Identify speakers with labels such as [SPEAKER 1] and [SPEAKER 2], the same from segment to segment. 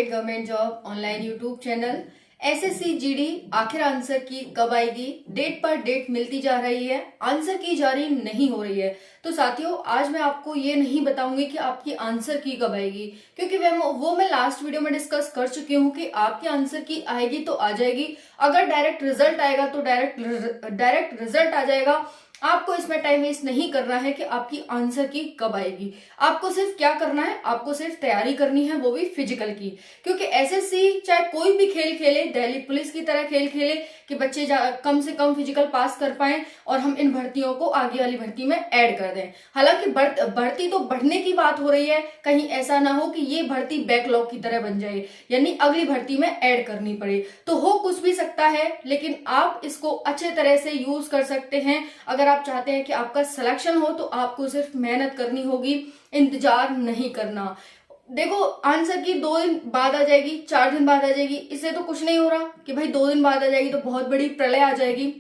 [SPEAKER 1] Government job online YouTube channel. SSC GD आखिर answer की कब आएगी, डेट पर डेट मिलती जा रही है, आंसर की जारी नहीं हो रही है। तो साथियों, आज मैं आपको ये नहीं बताऊंगी कि आपकी आंसर की कब आएगी, क्योंकि वो मैं लास्ट वीडियो में डिस्कस कर चुकी हूँ कि आपकी आंसर की आएगी तो आ जाएगी। अगर डायरेक्ट रिजल्ट आएगा तो डायरेक्ट रिजल्ट आ जाएगा। आपको इसमें टाइम वेस्ट नहीं करना है कि आपकी आंसर की कब आएगी। आपको सिर्फ क्या करना है, आपको सिर्फ तैयारी करनी है, वो भी फिजिकल की। क्योंकि एसएससी चाहे कोई भी खेल खेले, दिल्ली पुलिस की तरह खेल खेले कि बच्चे कम से कम फिजिकल पास कर पाए और हम इन भर्तियों को आगे वाली भर्ती में ऐड कर दें। हालांकि भर्ती तो बढ़ने की बात हो रही है, कहीं ऐसा ना हो कि ये भर्ती बैकलॉग की तरह बन जाए, यानी अगली भर्ती में ऐड करनी पड़े। तो हो कुछ भी सकता है, लेकिन आप इसको अच्छे तरह से यूज कर सकते हैं। अगर आप चाहते हैं कि आपका सिलेक्शन हो तो आपको सिर्फ मेहनत करनी होगी, इंतजार नहीं करना। देखो, आंसर की 2 दिन बाद आ जाएगी, 4 दिन बाद आ जाएगी, इससे तो कुछ नहीं हो रहा कि भाई 2 दिन बाद आ जाएगी तो बहुत बड़ी प्रलय आ जाएगी।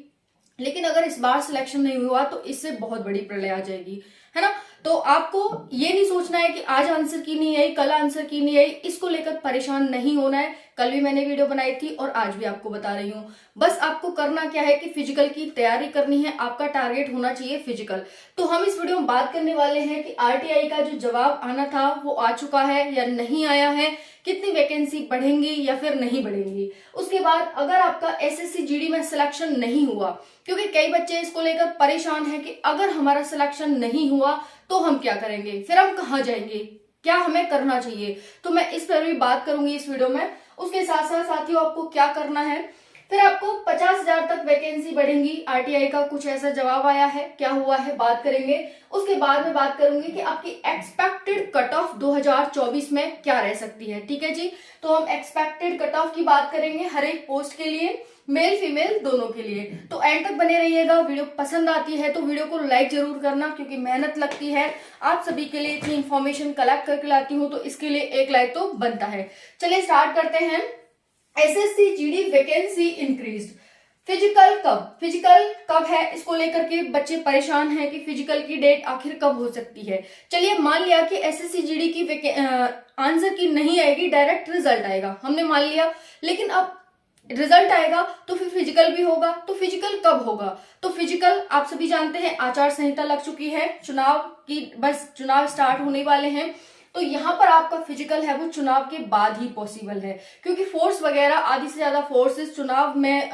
[SPEAKER 1] लेकिन अगर इस बार सिलेक्शन नहीं हुआ तो इससे बहुत बड़ी प्रलय आ जाएगी, है ना। तो आपको ये नहीं सोचना है कि आज आंसर की नहीं आई, कल आंसर की नहीं आई, इसको लेकर परेशान नहीं होना है। कल भी मैंने वीडियो बनाई थी और आज भी आपको बता रही हूँ। बस आपको करना क्या है कि फिजिकल की तैयारी करनी है, आपका टारगेट होना चाहिए फिजिकल। तो हम इस वीडियो में बात करने वाले हैं कि आरटीआई का जो जवाब आना था वो आ चुका है या नहीं आया है, कितनी वैकेंसी बढ़ेंगी या फिर नहीं बढ़ेंगी। उसके बाद अगर आपका एसएससी जीडी में सिलेक्शन नहीं हुआ, क्योंकि कई बच्चे इसको लेकर परेशान हैं कि अगर हमारा सिलेक्शन नहीं हुआ तो हम क्या करेंगे, फिर हम कहाँ जाएंगे, क्या हमें करना चाहिए। तो मैं इस पर भी बात करूंगी इस वीडियो में। उसके साथ साथ साथियों, आपको क्या करना है, फिर आपको 50,000 तक वैकेंसी बढ़ेंगी। आरटीआई का कुछ ऐसा जवाब आया है, क्या हुआ है बात करेंगे। उसके बाद में बात करूंगी कि आपकी एक्सपेक्टेड कट ऑफ 2024 में क्या रह सकती है। ठीक है जी, तो हम एक्सपेक्टेड कट ऑफ की बात करेंगे हर एक पोस्ट के लिए, मेल फीमेल दोनों के लिए। तो एंड तक बने रहिएगा। वीडियो पसंद आती है तो वीडियो को लाइक जरूर करना, क्योंकि मेहनत लगती है। आप सभी के लिए इतनी इंफॉर्मेशन कलेक्ट करके लाती हूँ तो इसके लिए एक लाइक तो बनता है। चलिए स्टार्ट करते हैं। SSC GD vacancy increased. Physical कब है, इसको लेकर के बच्चे परेशान हैं कि फिजिकल की डेट आखिर कब हो सकती है। चलिए मान लिया कि एसएससी जीडी की आंसर की नहीं आएगी, डायरेक्ट रिजल्ट आएगा, हमने मान लिया। लेकिन अब रिजल्ट आएगा तो फिर फिजिकल भी होगा, तो फिजिकल कब होगा। तो फिजिकल आप सभी जानते हैं, आचार संहिता लग चुकी है, चुनाव स्टार्ट होने वाले हैं। तो यहाँ पर आपका फिजिकल है वो चुनाव के बाद ही पॉसिबल है, क्योंकि फोर्स वगैरह आधी से ज्यादा फोर्सेस चुनाव में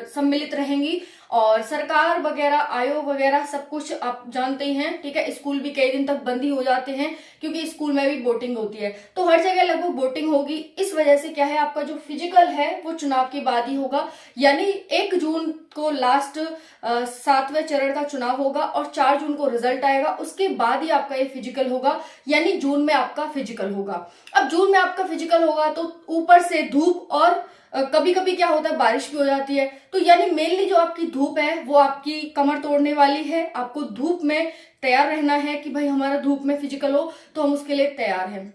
[SPEAKER 1] सम्मिलित रहेंगी और सरकार वगैरह आयोग वगैरह सब कुछ आप जानते ही हैं। ठीक है, स्कूल भी कई दिन तक बंद ही हो जाते हैं, क्योंकि स्कूल में भी वोटिंग होती है, तो हर जगह लगभग वोटिंग होगी। इस वजह से क्या है, आपका जो फिजिकल है वो चुनाव के बाद ही होगा, यानी 1 जून को लास्ट 7वें चरण का चुनाव होगा और 4 जून को रिजल्ट आएगा, उसके बाद ही आपका ये फिजिकल होगा, यानी जून में आपका फिजिकल होगा। अब जून में आपका फिजिकल होगा तो ऊपर से धूप और कभी कभी क्या होता है, बारिश भी हो जाती है। तो यानी मेनली जो आपकी धूप है वो आपकी कमर तोड़ने वाली है। आपको धूप में तैयार रहना है कि भाई हमारा धूप में फिजिकल हो, तो हम उसके लिए तैयार हैं।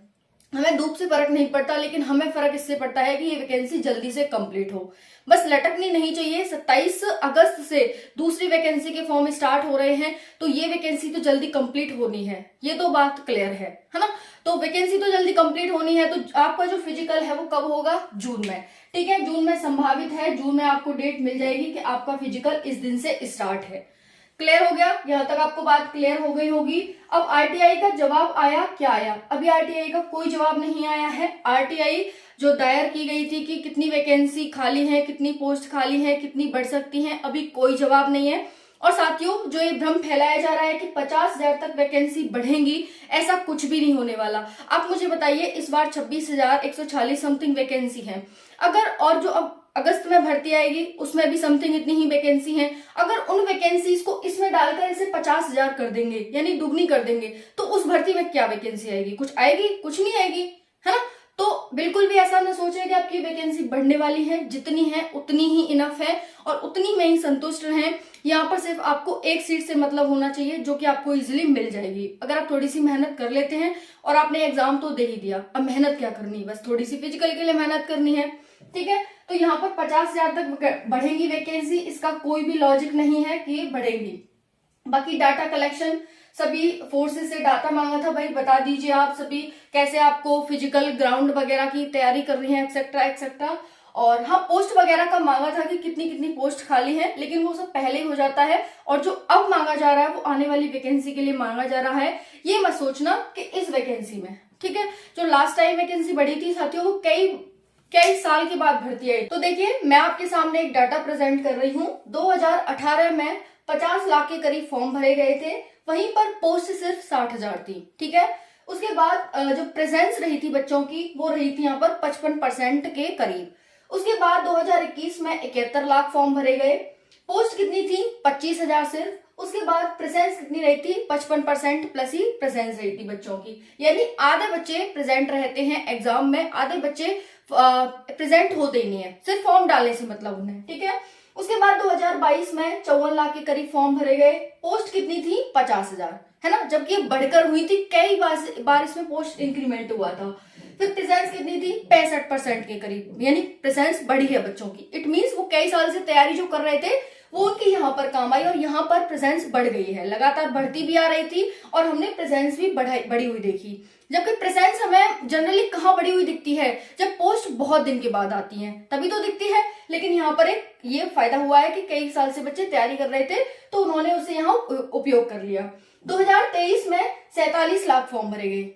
[SPEAKER 1] हमें धूप से फर्क नहीं पड़ता, लेकिन हमें फर्क इससे पड़ता है कि ये वैकेंसी जल्दी से कंप्लीट हो, बस लटकनी नहीं चाहिए। 27 अगस्त से दूसरी वैकेंसी के फॉर्म स्टार्ट हो रहे हैं, तो ये वैकेंसी तो जल्दी कंप्लीट होनी है, ये तो बात क्लियर है ना। तो वैकेंसी तो जल्दी कंप्लीट होनी है, तो आपका जो फिजिकल है वो कब होगा, जून में। ठीक है, जून में संभावित है, जून में आपको डेट मिल जाएगी कि आपका फिजिकल इस दिन से स्टार्ट है। क्लियर हो गया, यहां तक आपको बात क्लियर हो गई होगी। अब आरटीआई का जवाब आया, क्या आया, अभी आरटीआई का कोई जवाब नहीं आया है। आरटीआई जो दायर की गई थी कि कितनी वैकेंसी खाली है, कितनी पोस्ट खाली है, कितनी बढ़ सकती हैं, अभी कोई जवाब नहीं है। और साथियों, जो ये भ्रम फैलाया जा रहा है कि 50,000 तक वैकेंसी बढ़ेंगी, ऐसा कुछ भी नहीं होने वाला। आप मुझे बताइए, इस बार 26,140 समथिंग वैकेंसी है, अगर और जो अब अगस्त में भर्ती आएगी उसमें भी समथिंग इतनी ही वैकेंसी है, अगर उन वैकेंसीज को इसमें डालकर इसे 50,000 कर देंगे, यानी दुगनी कर देंगे, तो उस भर्ती में क्या वैकेंसी आएगी, कुछ आएगी, कुछ नहीं आएगी, है ना। तो बिल्कुल भी ऐसा न सोचे कि आपकी वैकेंसी बढ़ने वाली है, जितनी है उतनी ही इनफ है और उतनी में ही संतुष्ट रहें। यहाँ पर सिर्फ आपको एक सीट से मतलब होना चाहिए, जो कि आपको इजीली मिल जाएगी अगर आप थोड़ी सी मेहनत कर लेते हैं। और आपने एग्जाम तो दे ही दिया, अब मेहनत क्या करनी, बस थोड़ी सी फिजिकल के लिए मेहनत करनी है। ठीक है, तो यहाँ पर 50,000 तक बढ़ेंगी वैकेंसी, इसका कोई भी लॉजिक नहीं है कि बढ़ेंगी। बाकी डाटा कलेक्शन सभी फोर्सेस से डाटा मांगा था, भाई बता दीजिए आप सभी कैसे आपको फिजिकल ग्राउंड वगैरह की तैयारी कर रही है, एक्सेट्रा एक्सेट्रा। और हाँ, पोस्ट वगैरह का मांगा था कि कितनी कितनी पोस्ट खाली है, लेकिन वो सब पहले ही हो जाता है। और जो अब मांगा जा रहा है वो आने वाली वैकेंसी के लिए मांगा जा रहा है। ये मत सोचना कि इस वैकेंसी में, ठीक है। जो लास्ट टाइम वैकेंसी बढ़ी थी साथियों, वो कई साल के बाद भर्ती आई। तो देखिए, मैं आपके सामने एक डाटा प्रेजेंट कर रही हूँ। 2018 में 50 लाख के करीब फॉर्म भरे गए थे, वहीं पर पोस्ट सिर्फ 60,000 थी, ठीक है। उसके बाद जो प्रेजेंस रही थी बच्चों की, वो रही थी यहाँ पर 55% के करीब। उसके बाद 2021 में 71 लाख फॉर्म भरे गए, पोस्ट कितनी थी 25,000 सिर्फ। उसके बाद प्रेजेंस कितनी रही थी 55% प्लस ही प्रेजेंस रही थी बच्चों की, यानी आधे बच्चे प्रेजेंट रहते हैं एग्जाम में, आधे बच्चे प्रेजेंट होते ही नहीं है, सिर्फ फॉर्म डालने से मतलब उन्हें, ठीक है। उसके बाद 2022 में 54 लाख के करीब फॉर्म भरे गए, पोस्ट कितनी थी 50,000, है ना, जबकि ये बढ़कर हुई थी, कई बार इसमें पोस्ट इंक्रीमेंट हुआ था। फिर प्रेजेंस कितनी थी 65% के करीब, यानी प्रेजेंस बढ़ी है बच्चों की। इट मीन्स वो कई साल से तैयारी जो कर रहे थे वो उनकी यहाँ पर काम आई और यहाँ पर प्रेजेंस बढ़ गई है, लगातार बढ़ती भी आ रही थी और हमने प्रेजेंस भी बढ़ी हुई देखी। जबकि प्रेजेंस हमें जनरली कहाँ बढ़ी हुई दिखती है, जब पोस्ट बहुत दिन के बाद आती है तभी तो दिखती है। लेकिन यहाँ पर एक ये फायदा हुआ है कि कई साल से बच्चे तैयारी कर रहे थे तो उन्होंने उसे यहाँ उपयोग कर लिया। 2023 में 47 लाख फॉर्म भरे गए,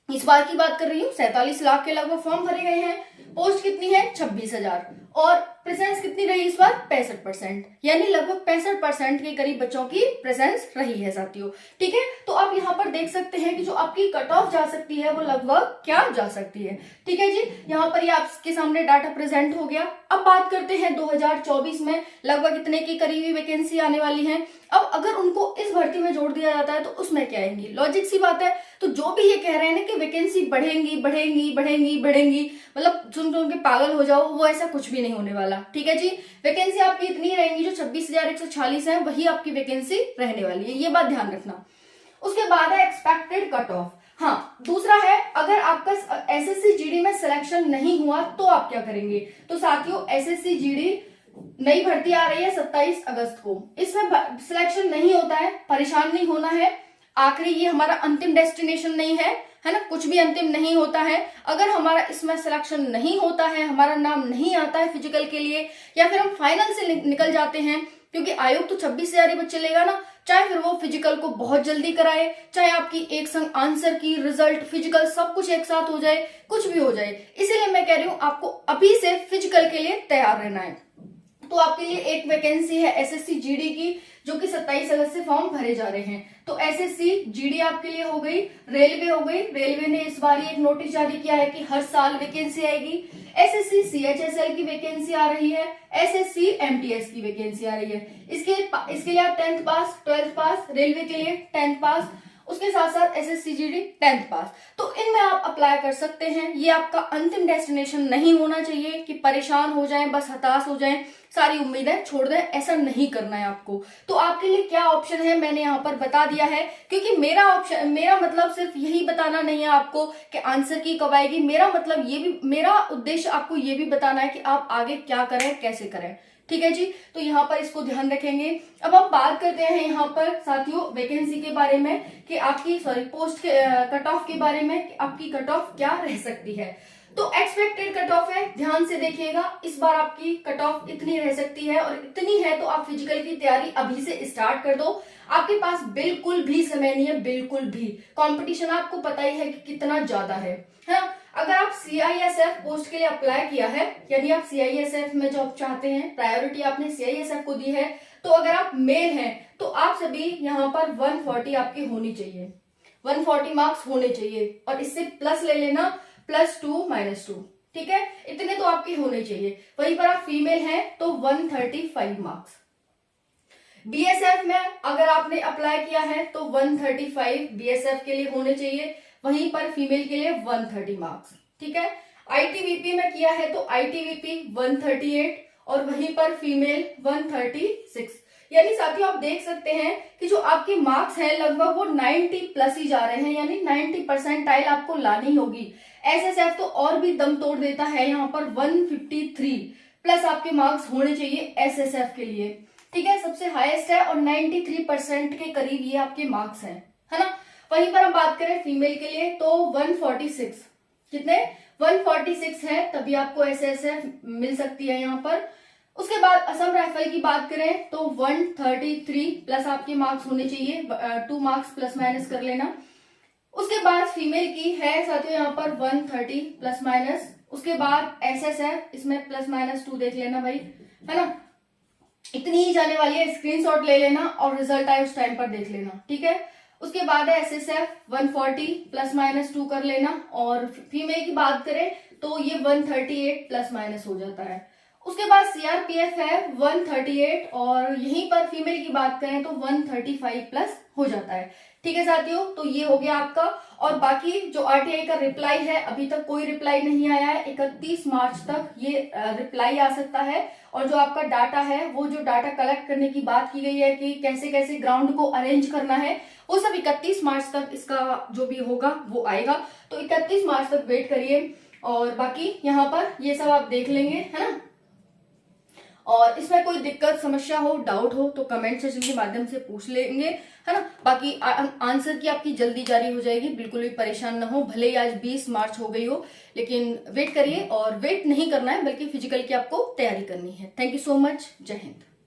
[SPEAKER 1] इस बार की बात कर रही हूँ, 47 लाख के लगभग फॉर्म भरे गए हैं। पोस्ट कितनी है 26,000 और प्रेजेंस कितनी रही इस बार 65%, यानी लगभग 65% के करीब बच्चों की प्रेजेंस रही है साथियों, ठीक है। तो आप यहाँ पर देख सकते हैं कि जो आपकी कट ऑफ जा सकती है वो लगभग क्या जा सकती है, ठीक है जी। यहाँ पर ये आपके सामने डाटा प्रेजेंट हो गया। अब बात करते हैं 2024 में लगभग इतने की करीबी वैकेंसी आने वाली है। अब अगर उनको इस भर्ती में जोड़ दिया जाता है तो उसमें क्या आएंगी, लॉजिक सी बात है। तो जो भी ये कह रहे हैं ना कि वैकेंसी बढ़ेंगी बढ़ेंगी बढ़ेंगी बढ़ेंगी, मतलब सुन के पागल हो जाओ, वो ऐसा कुछ भी नहीं होने वाला, ठीक है जी। वैकेंसी आपकी इतनी रहेंगी, जो 26,140 है वही आपकी वैकेंसी रहने वाली है, ये बात ध्यान रखना। उसके बाद है एक्सपेक्टेड कट ऑफ। हाँ, दूसरा है अगर आपका एसएससी जीडी में सिलेक्शन नहीं हुआ तो आप क्या करेंगे। तो साथियों, एसएससी जीडी नई भर्ती आ रही है 27 अगस्त को, इसमें सिलेक्शन नहीं होता है, परेशान नहीं होना है। आखिरी ये हमारा अंतिम डेस्टिनेशन नहीं है, है ना, कुछ भी अंतिम नहीं होता है। अगर हमारा इसमें सिलेक्शन नहीं होता है, हमारा नाम नहीं आता है फिजिकल के लिए, या फिर हम फाइनल से निकल जाते हैं, क्योंकि आयोग तो 26,000 ही बच्चे लेगा ना, चाहे फिर वो फिजिकल को बहुत जल्दी कराए, चाहे आपकी एक संग आंसर की रिजल्ट फिजिकल सब कुछ एक साथ हो जाए, कुछ भी हो जाए। इसीलिए मैं कह रही हूँ आपको अभी से फिजिकल के लिए तैयार रहना है। तो आपके लिए एक वैकेंसी है एसएससी जीडी की, जो कि 27 अगस्त से फॉर्म भरे जा रहे हैं। तो एसएससी जीडी आपके लिए हो गई, रेलवे हो गई। रेलवे ने इस बार एक नोटिस जारी किया है कि हर साल वैकेंसी आएगी। एसएससी सीएचएसएल की वैकेंसी आ रही है, एसएससी एमटीएस की वैकेंसी आ रही है। इसके लिए आप 10th पास 12th पास, रेलवे के लिए 10th पास, उसके साथ साथ एसएससी जीडी 10th पास। तो इनमें आप अप्लाई कर सकते हैं। ये आपका अंतिम डेस्टिनेशन नहीं होना चाहिए कि परेशान हो जाएं, बस हताश हो जाएं, सारी उम्मीदें छोड़ दें, ऐसा नहीं करना है आपको। तो आपके लिए क्या ऑप्शन है मैंने यहाँ पर बता दिया है, क्योंकि मेरा मतलब सिर्फ यही बताना नहीं है आपको कि आंसर की कब आएगी। मेरा मतलब मेरा उद्देश्य आपको ये भी बताना है कि आप आगे क्या करें, कैसे करें, ठीक है जी। तो यहाँ पर इसको ध्यान रखेंगे। अब हम बात करते हैं यहाँ पर साथियों वैकेंसी के बारे में कि आपकी पोस्ट के कट ऑफ के बारे में कि आपकी कट ऑफ क्या रह सकती है। तो एक्सपेक्टेड कट ऑफ है, ध्यान से देखिएगा। इस बार आपकी कट ऑफ इतनी रह सकती है, और इतनी है तो आप फिजिकल की तैयारी अभी से स्टार्ट कर दो। आपके पास बिल्कुल भी समय नहीं है, बिल्कुल भी। कंपटीशन आपको पता ही है कि कितना ज्यादा है ना। अगर आप सीआईएसएफ पोस्ट के लिए अप्लाई किया है, यानी आप सीआईएसएफ में जॉब चाहते हैं, प्रायोरिटी आपने सीआईएसएफ को दी है, तो अगर आप मेल हैं तो आप सभी यहाँ पर 140 आपकी होनी चाहिए, 140 मार्क्स होने चाहिए, और इससे प्लस ले लेना +2 -2, ठीक है, इतने तो आपके होने चाहिए। वहीं पर आप फीमेल हैं तो 135 मार्क्स। बीएसएफ में अगर आपने अप्लाई किया है तो 135 बीएसएफ के लिए होने चाहिए, वहीं पर फीमेल के लिए 130 मार्क्स, ठीक है। आईटीबीपी में किया है तो आईटीबीपी 138 और वहीं पर फीमेल 136। यानी साथियों आप देख सकते हैं कि जो आपके मार्क्स हैं लगभग वो 90 प्लस ही जा रहे हैं, यानी 90% आपको लानी होगी। एसएसएफ तो और भी दम तोड़ देता है, यहाँ पर 153 प्लस आपके मार्क्स होने चाहिए एसएसएफ के लिए, ठीक है, सबसे हाईएस्ट है और 93% के करीब ये आपके मार्क्स हैं, है ना। वहीं पर हम बात करें फीमेल के लिए तो 146, कितने 146 है, तभी आपको एसएसएफ मिल सकती है यहाँ पर। उसके बाद असम राइफल की बात करें तो 133 प्लस आपके मार्क्स होने चाहिए, 2 मार्क्स प्लस माइनस कर लेना। उसके बाद फीमेल की है साथियों यहाँ पर 130 प्लस माइनस। उसके बाद एसएसएफ, इसमें प्लस माइनस 2 देख लेना भाई, है ना। इतनी ही जाने वाली है, स्क्रीनशॉट ले लेना और रिजल्ट आए उस टाइम पर देख लेना, ठीक है। उसके बाद है एसएसएफ 140 प्लस माइनस 2 कर लेना। और फीमेल की बात करें तो ये 138 प्लस माइनस हो जाता है। उसके बाद सीआरपीएफ है 138 और यहीं पर फीमेल की बात करें तो 135 प्लस हो जाता है, ठीक है साथियों। तो ये हो गया आपका। और बाकी जो आरटीआई का रिप्लाई है, अभी तक कोई रिप्लाई नहीं आया है, 31 मार्च तक ये रिप्लाई आ सकता है। और जो आपका डाटा है, वो जो डाटा कलेक्ट करने की बात की गई है कि कैसे कैसे ग्राउंड को अरेंज करना है, वो सब 31 मार्च तक इसका जो भी होगा वो आएगा। तो 31 मार्च तक वेट करिए। और बाकी यहाँ पर ये सब आप देख लेंगे, है ना। और इसमें कोई दिक्कत, समस्या हो, डाउट हो तो कमेंट सेक्शन के माध्यम से पूछ लेंगे, है ना। बाकी आंसर की आपकी जल्दी जारी हो जाएगी, बिल्कुल भी परेशान ना हो। भले ही आज 20 मार्च हो गई हो, लेकिन वेट करिए। और वेट नहीं करना है, बल्कि फिजिकल की आपको तैयारी करनी है। Thank you so much. जय हिंद।